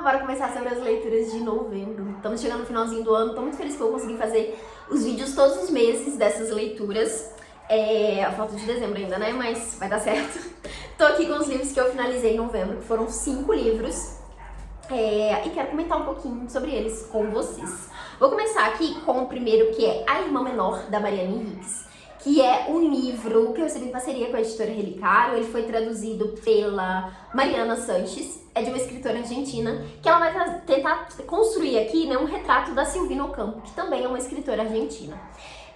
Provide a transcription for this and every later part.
Bora começar sobre as leituras de novembro. Estamos chegando no finalzinho do ano, tô muito feliz que eu vou conseguir fazer os vídeos todos os meses dessas leituras. Falta de dezembro ainda, né? Mas vai dar certo. Tô aqui com os livros que eu finalizei em novembro, que foram 5 livros. E quero comentar um pouquinho sobre eles com vocês. Vou começar aqui com o primeiro, que é A Irmã Menor, da Mariana Enríquez, que é um livro que eu recebi em parceria com a editora Relicário. Ele foi traduzido pela Mariana Sanches, é de uma escritora argentina, que ela vai tentar construir aqui, né, um retrato da Silvina Ocampo, que também é uma escritora argentina.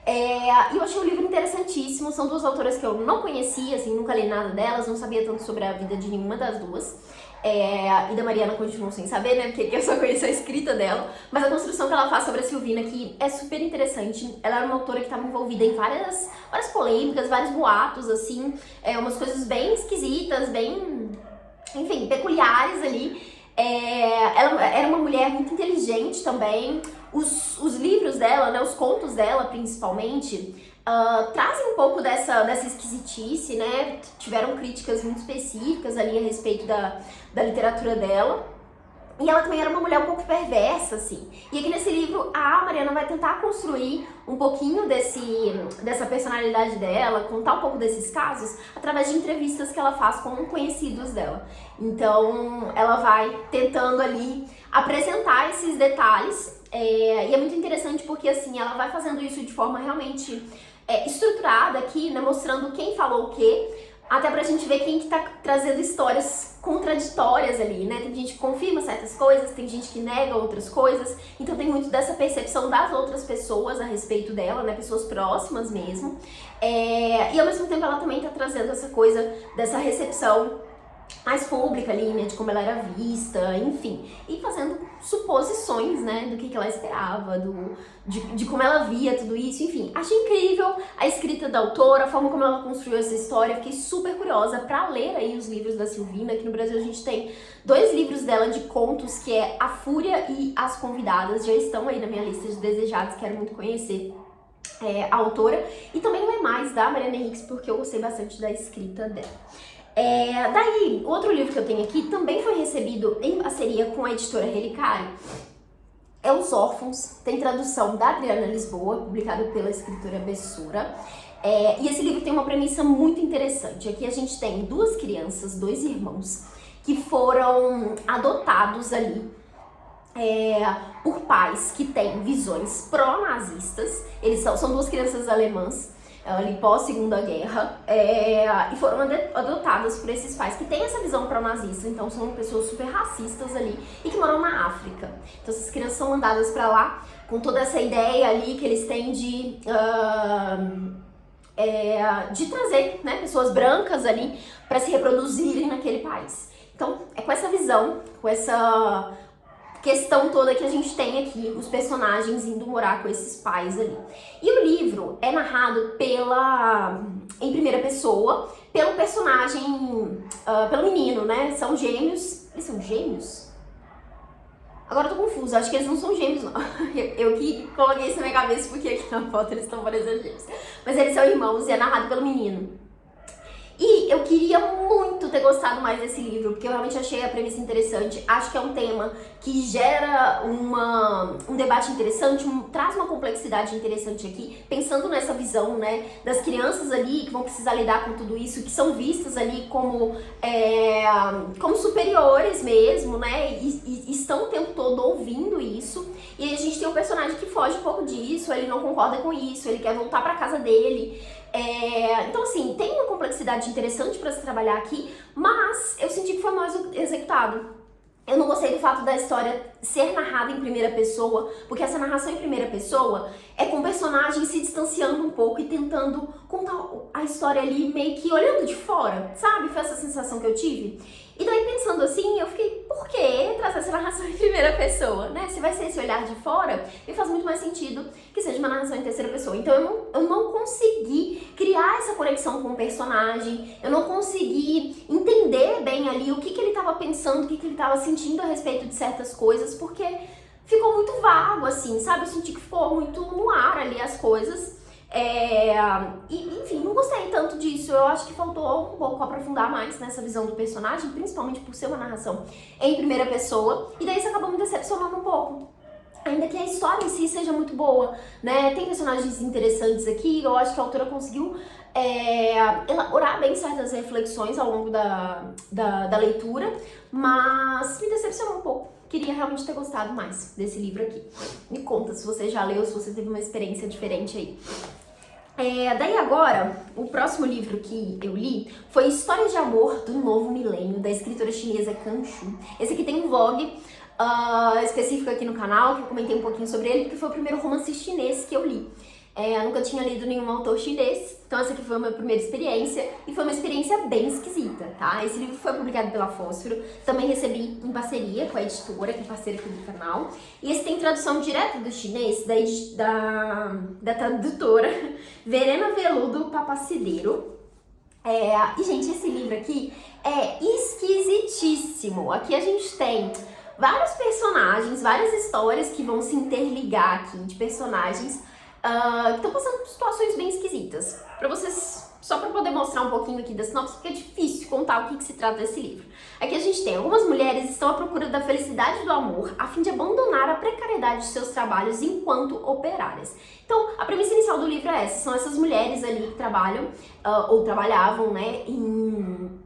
E eu achei um livro interessantíssimo. São duas autoras que eu não conhecia, assim, nunca li nada delas, não sabia tanto sobre a vida de nenhuma das duas. E da Mariana continuo sem saber, né, porque eu só conheço a escrita dela, mas a construção que ela faz sobre a Silvina aqui é super interessante. Ela era uma autora que estava envolvida em várias polêmicas, vários boatos, assim, umas coisas bem esquisitas, bem, enfim, peculiares ali. Ela era uma mulher muito inteligente também. Os livros dela, né, os contos dela principalmente, trazem um pouco dessa esquisitice, né? Tiveram críticas muito específicas ali a respeito da literatura dela. E ela também era uma mulher um pouco perversa, assim. E aqui nesse livro, a Mariana vai tentar construir um pouquinho dessa personalidade dela, contar um pouco desses casos, através de entrevistas que ela faz com conhecidos dela. Então, ela vai tentando ali apresentar esses detalhes. E é muito interessante porque, assim, ela vai fazendo isso de forma realmente estruturada aqui, né? Mostrando quem falou o quê. Até pra gente ver quem que tá trazendo histórias contraditórias ali, né? Tem gente que confirma certas coisas, tem gente que nega outras coisas. Então tem muito dessa percepção das outras pessoas a respeito dela, né? Pessoas próximas mesmo. E ao mesmo tempo ela também tá trazendo essa coisa dessa recepção mais pública ali, né, de como ela era vista, enfim, e fazendo suposições, né, do que ela esperava, de como ela via tudo isso, enfim. Achei incrível a escrita da autora, a forma como ela construiu essa história. Fiquei super curiosa pra ler aí os livros da Silvina. Aqui no Brasil a gente tem 2 livros dela de contos, que é A Fúria e As Convidadas, já estão aí na minha lista de desejados, quero muito conhecer a autora, e também não é mais da Mariana Enríquez, porque eu gostei bastante da escrita dela. Daí, outro livro que eu tenho aqui também foi recebido em parceria com a editora Relicário. É Os Órfãos, tem tradução da Adriana Lisboa, publicado pela escritora Bessura. E esse livro tem uma premissa muito interessante. Aqui a gente tem 2 crianças, 2 irmãos, que foram adotados ali por pais que têm visões pró-nazistas. Eles são 2 crianças alemãs, ali pós-Segunda Guerra, e foram adotadas por esses pais que têm essa visão pró-nazista. Então são pessoas super racistas ali e que moram na África. Então essas crianças são mandadas pra lá com toda essa ideia ali que eles têm de trazer, né, pessoas brancas ali para se reproduzirem naquele país. Então é com essa visão, com essa questão toda que a gente tem aqui, os personagens indo morar com esses pais ali. E o livro é narrado em primeira pessoa, pelo personagem, pelo menino, né? São gêmeos. Eles são gêmeos? Agora eu tô confusa, acho que eles não são gêmeos, não. Eu que coloquei isso na minha cabeça porque aqui na foto eles estão parecendo gêmeos. Mas eles são irmãos e é narrado pelo menino. E eu queria muito ter gostado mais desse livro, porque eu realmente achei a premissa interessante. Acho que é um tema que gera um debate interessante, traz uma complexidade interessante aqui, pensando nessa visão, né, das crianças ali que vão precisar lidar com tudo isso, que são vistas ali como superiores mesmo, né, e estão o tempo todo ouvindo isso. E aí a gente tem um personagem que foge um pouco disso, ele não concorda com isso, ele quer voltar pra casa dele. Então assim, tem uma complexidade interessante para se trabalhar aqui, mas eu senti que foi mal executado. Eu não gostei do fato da história ser narrada em primeira pessoa, porque essa narração em primeira pessoa é com o personagem se distanciando um pouco e tentando contar a história ali meio que olhando de fora, sabe? Foi essa sensação que eu tive. E daí pensando assim, eu fiquei, por que trazer essa narração em primeira pessoa, né? Se vai ser esse olhar de fora, me faz muito mais sentido que seja uma narração em terceira pessoa. Então eu não consegui criar essa conexão com o personagem, eu não consegui entender bem ali o que ele estava pensando, o que ele estava sentindo a respeito de certas coisas, porque ficou muito vago, assim, sabe? Eu senti que ficou muito no ar ali as coisas. Enfim, não gostei tanto disso. Eu acho que faltou um pouco aprofundar mais nessa visão do personagem, principalmente por ser uma narração em primeira pessoa. E daí isso acabou me decepcionando um pouco. Ainda que a história em si seja muito boa, né? Tem personagens interessantes aqui. Eu acho que a autora conseguiu elaborar bem certas reflexões ao longo da leitura, mas me decepcionou um pouco. Queria realmente ter gostado mais desse livro aqui. Me conta se você já leu, se você teve uma experiência diferente aí. Daí agora, o próximo livro que eu li foi História de Amor do Novo Milênio, da escritora chinesa Kan Shu. Esse aqui tem um vlog específico aqui no canal, que eu comentei um pouquinho sobre ele, porque foi o primeiro romance chinês que eu li. Eu nunca tinha lido nenhum autor chinês, então essa aqui foi a minha primeira experiência, e foi uma experiência bem esquisita, tá? Esse livro foi publicado pela Fósforo, também recebi em parceria com a editora, que é parceira aqui do canal, e esse tem tradução direta do chinês, da tradutora Verena Veludo Papacideiro. E gente, esse livro aqui é esquisitíssimo. Aqui a gente tem vários personagens, várias histórias que vão se interligar aqui, de personagens que estão passando por situações bem esquisitas. Pra vocês, só pra poder mostrar um pouquinho aqui da sinopse, porque é difícil contar o que se trata desse livro. Aqui a gente tem algumas mulheres estão à procura da felicidade do amor a fim de abandonar a precariedade de seus trabalhos enquanto operárias. Então, a premissa inicial do livro é essa, são essas mulheres ali que trabalham, ou trabalhavam, né, em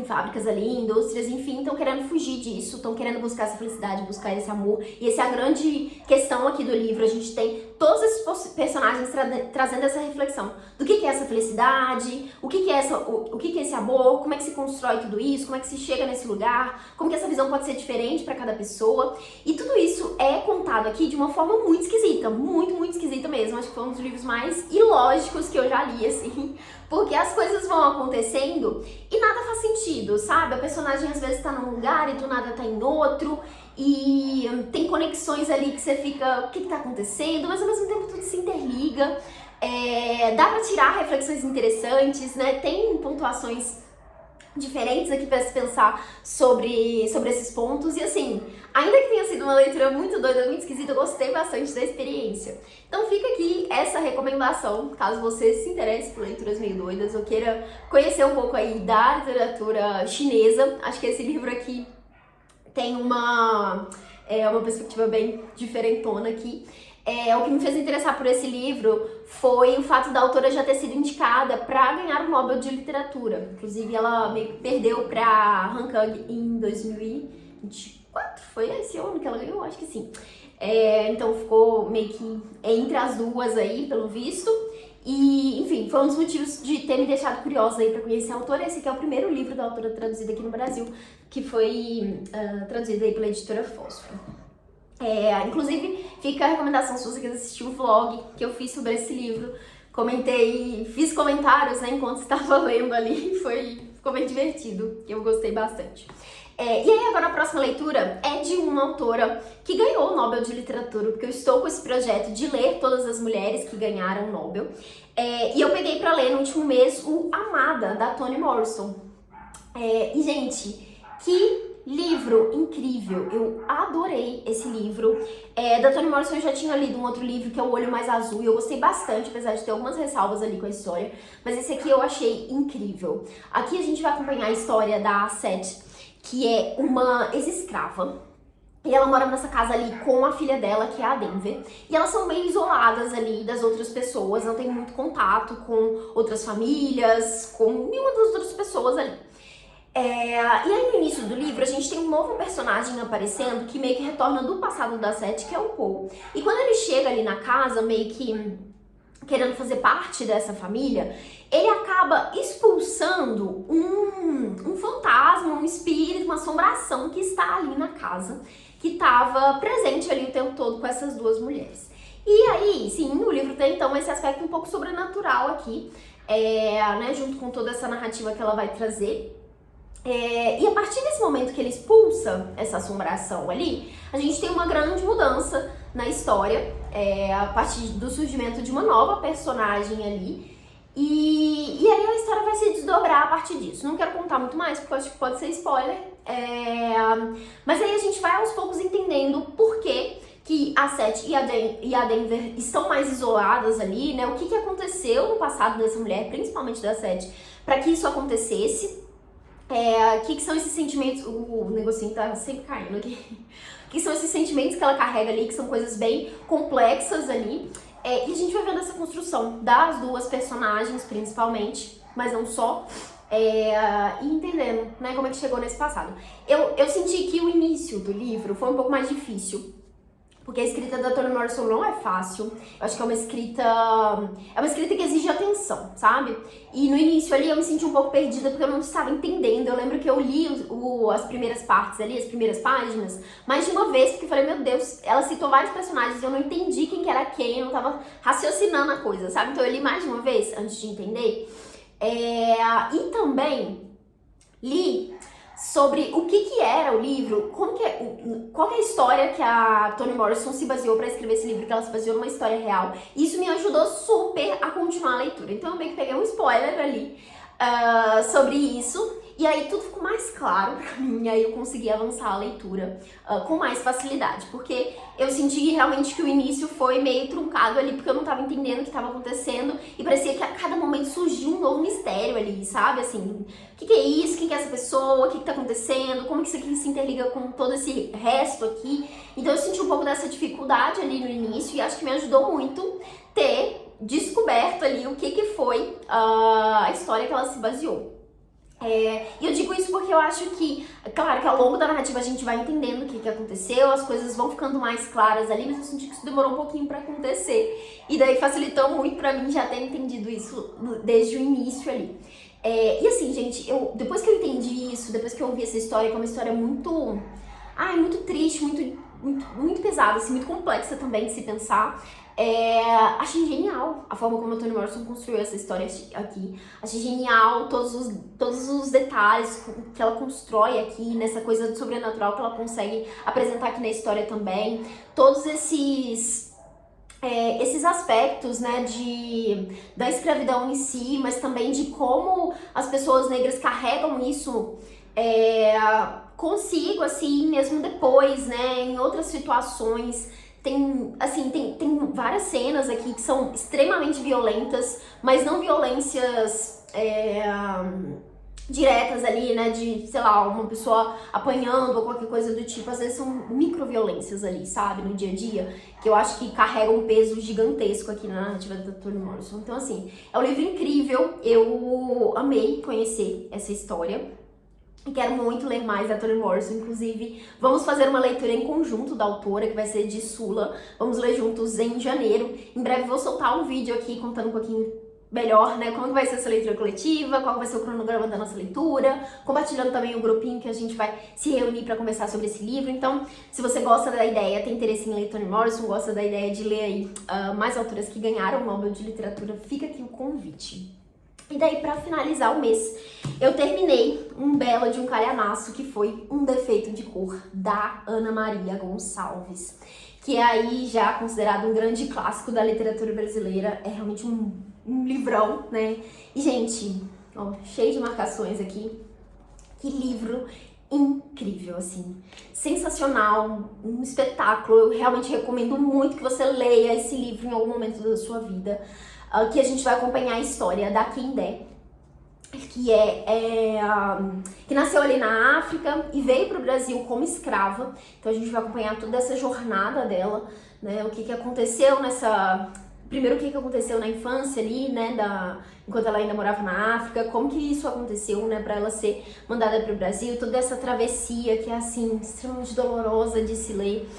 fábricas ali, indústrias, enfim, estão querendo fugir disso, estão querendo buscar essa felicidade, buscar esse amor. E essa é a grande questão aqui do livro. A gente tem todos esses personagens trazendo essa reflexão do que é essa felicidade, o que é esse amor, como é que se constrói tudo isso, como é que se chega nesse lugar, como que essa visão pode ser diferente para cada pessoa. E tudo isso é contado aqui de uma forma muito esquisita, muito, muito esquisita mesmo. Acho que foi um dos livros mais ilógicos que eu já li, assim, porque as coisas vão acontecendo e nada faz sentido, sabe? A personagem às vezes tá num lugar e do nada tá em outro, e tem conexões ali que você fica, o que tá acontecendo? Mas ao mesmo tempo tudo se interliga, dá pra tirar reflexões interessantes, né? Tem pontuações diferentes aqui pra se pensar sobre esses pontos, e assim, ainda que tenha sido uma leitura muito doida, muito esquisita, eu gostei bastante da experiência. Então fica aqui essa recomendação, caso você se interesse por leituras meio doidas ou queira conhecer um pouco aí da literatura chinesa. Acho que esse livro aqui tem uma perspectiva bem diferentona aqui. O que me fez interessar por esse livro foi o fato da autora já ter sido indicada para ganhar o Nobel de Literatura. Inclusive, ela meio que perdeu para Han Kang em 2024. Foi esse ano que ela ganhou? Acho que sim. Então ficou meio que entre as duas aí, pelo visto. E, enfim, foi um dos motivos de ter me deixado curiosa aí para conhecer a autora. Esse aqui é o primeiro livro da autora traduzido aqui no Brasil, que foi traduzido aí pela editora Fósforo. Inclusive, fica a recomendação se você quiser assistir o vlog que eu fiz sobre esse livro. Comentei, fiz comentários, né, enquanto estava lendo ali, ficou bem divertido, eu gostei bastante. E aí agora a próxima leitura é de uma autora que ganhou o Nobel de Literatura, porque eu estou com esse projeto de ler todas as mulheres que ganharam o Nobel. E eu peguei para ler no último mês o Amada, da Toni Morrison. E gente, que livro incrível, eu adorei esse livro. Da Toni Morrison eu já tinha lido um outro livro que é O Olho Mais Azul, e eu gostei bastante, apesar de ter algumas ressalvas ali com a história, mas esse aqui eu achei incrível. Aqui a gente vai acompanhar a história da Seth, que é uma ex-escrava, e ela mora nessa casa ali com a filha dela, que é a Denver, e elas são meio isoladas ali das outras pessoas, não tem muito contato com outras famílias, com nenhuma das outras pessoas ali. E aí no início do livro a gente tem um novo personagem aparecendo que meio que retorna do passado da Seth, que é o Paul. E quando ele chega ali na casa, meio que querendo fazer parte dessa família, ele acaba expulsando um fantasma, um espírito, uma assombração que está ali na casa, que estava presente ali o tempo todo com essas duas mulheres. E aí, sim, o livro tem então esse aspecto um pouco sobrenatural aqui, né, junto com toda essa narrativa que ela vai trazer. E a partir desse momento que ele expulsa essa assombração ali, a gente tem uma grande mudança na história, a partir do surgimento de uma nova personagem ali, e aí a história vai se desdobrar a partir disso. Não quero contar muito mais, porque eu acho que pode ser spoiler, mas aí a gente vai aos poucos entendendo por que que a Seth e a Denver estão mais isoladas ali, né? O que aconteceu no passado dessa mulher, principalmente da Seth, para que isso acontecesse. O que são esses sentimentos? O negocinho tá sempre caindo aqui. O que são esses sentimentos que ela carrega ali, que são coisas bem complexas ali. E a gente vai vendo essa construção das duas personagens, principalmente, mas não só. E entendendo, né, como é que chegou nesse passado. Eu senti que o início do livro foi um pouco mais difícil, porque a escrita da Toni Morrison não é fácil. Eu acho que é uma escrita que exige atenção, sabe? E no início ali eu me senti um pouco perdida porque eu não estava entendendo. Eu lembro que eu li as primeiras partes ali, as primeiras páginas, mais de uma vez, porque eu falei, meu Deus, ela citou vários personagens e eu não entendi quem que era quem, eu não tava raciocinando a coisa, sabe? Então eu li mais de uma vez antes de entender. E também li sobre o que era o livro, qual que é a história que a Toni Morrison se baseou para escrever esse livro, que ela se baseou numa história real. E isso me ajudou super a continuar a leitura. Então eu meio que peguei um spoiler ali sobre isso. E aí tudo ficou mais claro pra mim, e aí eu consegui avançar a leitura com mais facilidade, porque eu senti realmente que o início foi meio truncado ali, porque eu não tava entendendo o que tava acontecendo, e parecia que a cada momento surgia um novo mistério ali, sabe? Assim, o que é isso? Quem que é essa pessoa? O que tá acontecendo? Como que isso aqui se interliga com todo esse resto aqui? Então eu senti um pouco dessa dificuldade ali no início, e acho que me ajudou muito ter descoberto ali o que foi a história que ela se baseou. E eu digo isso porque eu acho que, claro que ao longo da narrativa a gente vai entendendo o que aconteceu, as coisas vão ficando mais claras ali, mas eu senti que isso demorou um pouquinho pra acontecer. E daí facilitou muito pra mim já ter entendido isso desde o início ali. E assim, gente, depois que eu entendi isso, depois que eu ouvi essa história, que é uma história muito triste, muito pesada, assim, muito complexa também de se pensar. Achei genial a forma como a Toni Morrison construiu essa história aqui. Achei genial todos os detalhes que ela constrói aqui, nessa coisa do sobrenatural que ela consegue apresentar aqui na história também. Todos esses aspectos, né, da escravidão em si, mas também de como as pessoas negras carregam isso consigo, assim, mesmo depois, né, em outras situações. Tem várias cenas aqui que são extremamente violentas, mas não violências diretas ali, né, de, sei lá, uma pessoa apanhando ou qualquer coisa do tipo. Às vezes são microviolências ali, sabe, no dia a dia, que eu acho que carregam um peso gigantesco aqui na narrativa da Toni Morrison. Então, assim, é um livro incrível, eu amei conhecer essa história. E quero muito ler mais da Toni Morrison, inclusive vamos fazer uma leitura em conjunto da autora, que vai ser de Sula. Vamos ler juntos em janeiro. Em breve vou soltar um vídeo aqui contando um pouquinho melhor, né, como vai ser essa leitura coletiva, qual vai ser o cronograma da nossa leitura, compartilhando também o grupinho que a gente vai se reunir para conversar sobre esse livro. Então, se você gosta da ideia, tem interesse em ler Toni Morrison, gosta da ideia de ler aí mais autoras que ganharam o Nobel de Literatura, fica aqui o convite. E daí, pra finalizar o mês, eu terminei um belo de um calhamaço, que foi Um Defeito de Cor, da Ana Maria Gonçalves, que é aí já considerado um grande clássico da literatura brasileira. É realmente um livrão, né? E, gente, ó, cheio de marcações aqui. Que livro incrível, assim, sensacional, um espetáculo. Eu realmente recomendo muito que você leia esse livro em algum momento da sua vida. Que a gente vai acompanhar a história da Kendé, que nasceu ali na África e veio para o Brasil como escrava. Então a gente vai acompanhar toda essa jornada dela, né? O que aconteceu primeiro, o que aconteceu na infância ali, né, enquanto ela ainda morava na África, como que isso aconteceu, né, para ela ser mandada para o Brasil, toda essa travessia que é, assim, extremamente dolorosa de se ler.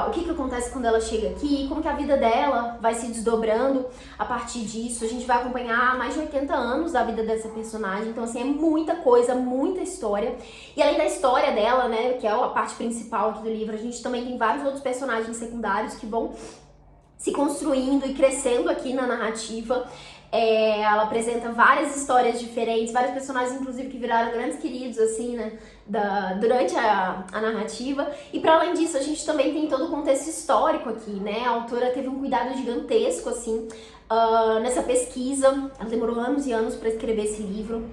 O que acontece quando ela chega aqui, como que a vida dela vai se desdobrando a partir disso. A gente vai acompanhar mais de 80 anos da vida dessa personagem, então assim, é muita coisa, muita história. E além da história dela, né, que é a parte principal aqui do livro, a gente também tem vários outros personagens secundários que vão se construindo e crescendo aqui na narrativa. Ela apresenta várias histórias diferentes, vários personagens, inclusive, que viraram grandes queridos, assim, né, durante a narrativa. E para além disso, a gente também tem todo o contexto histórico aqui, né? A autora teve um cuidado gigantesco, assim, nessa pesquisa. Ela demorou anos e anos para escrever esse livro.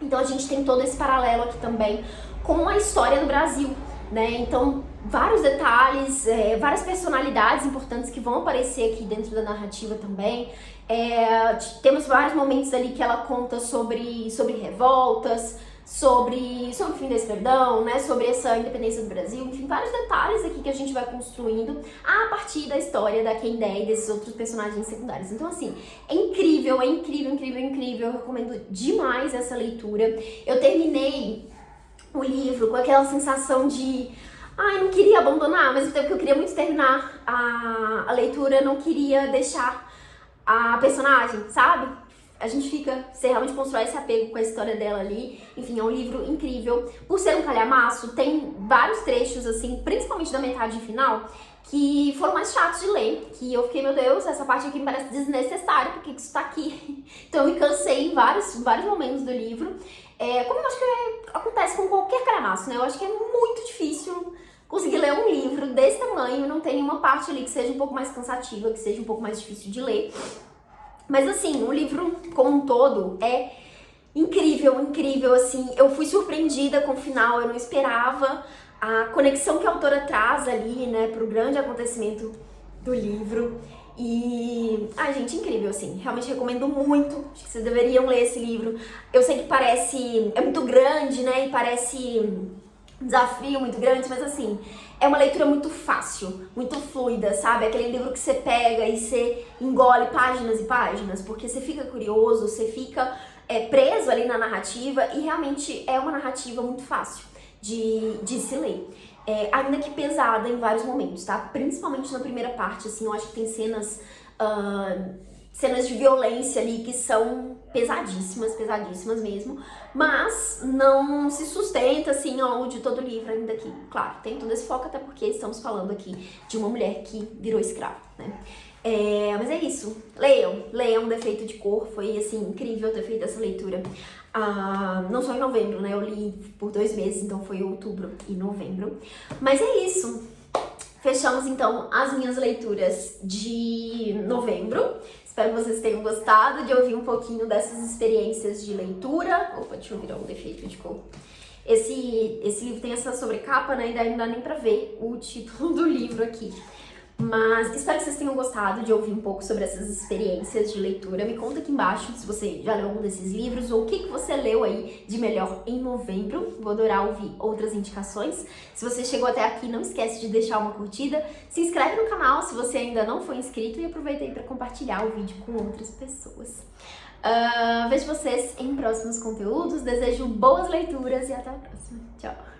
Então a gente tem todo esse paralelo aqui também com a história do Brasil, né? Então, vários detalhes, várias personalidades importantes que vão aparecer aqui dentro da narrativa também. Temos vários momentos ali que ela conta sobre revoltas, sobre o fim da escravidão, né, sobre essa independência do Brasil, enfim, vários detalhes aqui que a gente vai construindo a partir da história da Kendé e desses outros personagens secundários. Então, assim, é incrível, é incrível, incrível, incrível. Eu recomendo demais essa leitura. Eu terminei o livro com aquela sensação de ai, não queria abandonar, mas ao tempo que eu queria muito terminar a leitura, não queria deixar a personagem, sabe? A gente você realmente constrói esse apego com a história dela ali. Enfim, é um livro incrível. Por ser um calhamaço, tem vários trechos, assim, principalmente da metade final, que foram mais chatos de ler, que eu fiquei, meu Deus, essa parte aqui me parece desnecessária, por que isso tá aqui? Então eu me cansei em vários momentos do livro. Como eu acho que acontece com qualquer calhamaço, né? Eu acho que é muito difícil conseguir ler um livro desse tamanho, não tem nenhuma parte ali que seja um pouco mais cansativa, que seja um pouco mais difícil de ler. Mas assim, o livro como um todo é incrível, incrível, assim, eu fui surpreendida com o final, eu não esperava a conexão que a autora traz ali, né, pro grande acontecimento do livro. E, ai gente, incrível, assim, realmente recomendo muito, acho que vocês deveriam ler esse livro. Eu sei que é muito grande, né, e parece um desafio muito grande, mas assim, é uma leitura muito fácil, muito fluida, sabe? Aquele livro que você pega e você engole páginas e páginas, porque você fica curioso, você fica preso ali na narrativa, e realmente é uma narrativa muito fácil de se ler. Ainda que pesada em vários momentos, tá? Principalmente na primeira parte, assim, eu acho que tem cenas de violência ali que são pesadíssimas, pesadíssimas mesmo, mas não se sustenta assim ao longo de todo o livro, ainda que, claro, tem todo esse foco, até porque estamos falando aqui de uma mulher que virou escrava, né? Mas é isso, leiam Defeito de Cor, foi assim, incrível ter feito essa leitura. Não só em novembro, né? Eu li por 2 meses, então foi outubro e novembro. Mas é isso. Fechamos então as minhas leituras de novembro. Espero que vocês tenham gostado de ouvir um pouquinho dessas experiências de leitura. Opa, deixa eu virar um defeito de cor. Esse livro tem essa sobrecapa, né? E daí não dá nem pra ver o título do livro aqui. Mas espero que vocês tenham gostado de ouvir um pouco sobre essas experiências de leitura. Me conta aqui embaixo se você já leu algum desses livros ou o que você leu aí de melhor em novembro. Vou adorar ouvir outras indicações. Se você chegou até aqui, não esquece de deixar uma curtida. Se inscreve no canal se você ainda não foi inscrito e aproveita aí para compartilhar o vídeo com outras pessoas. Vejo vocês em próximos conteúdos. Desejo boas leituras e até a próxima. Tchau!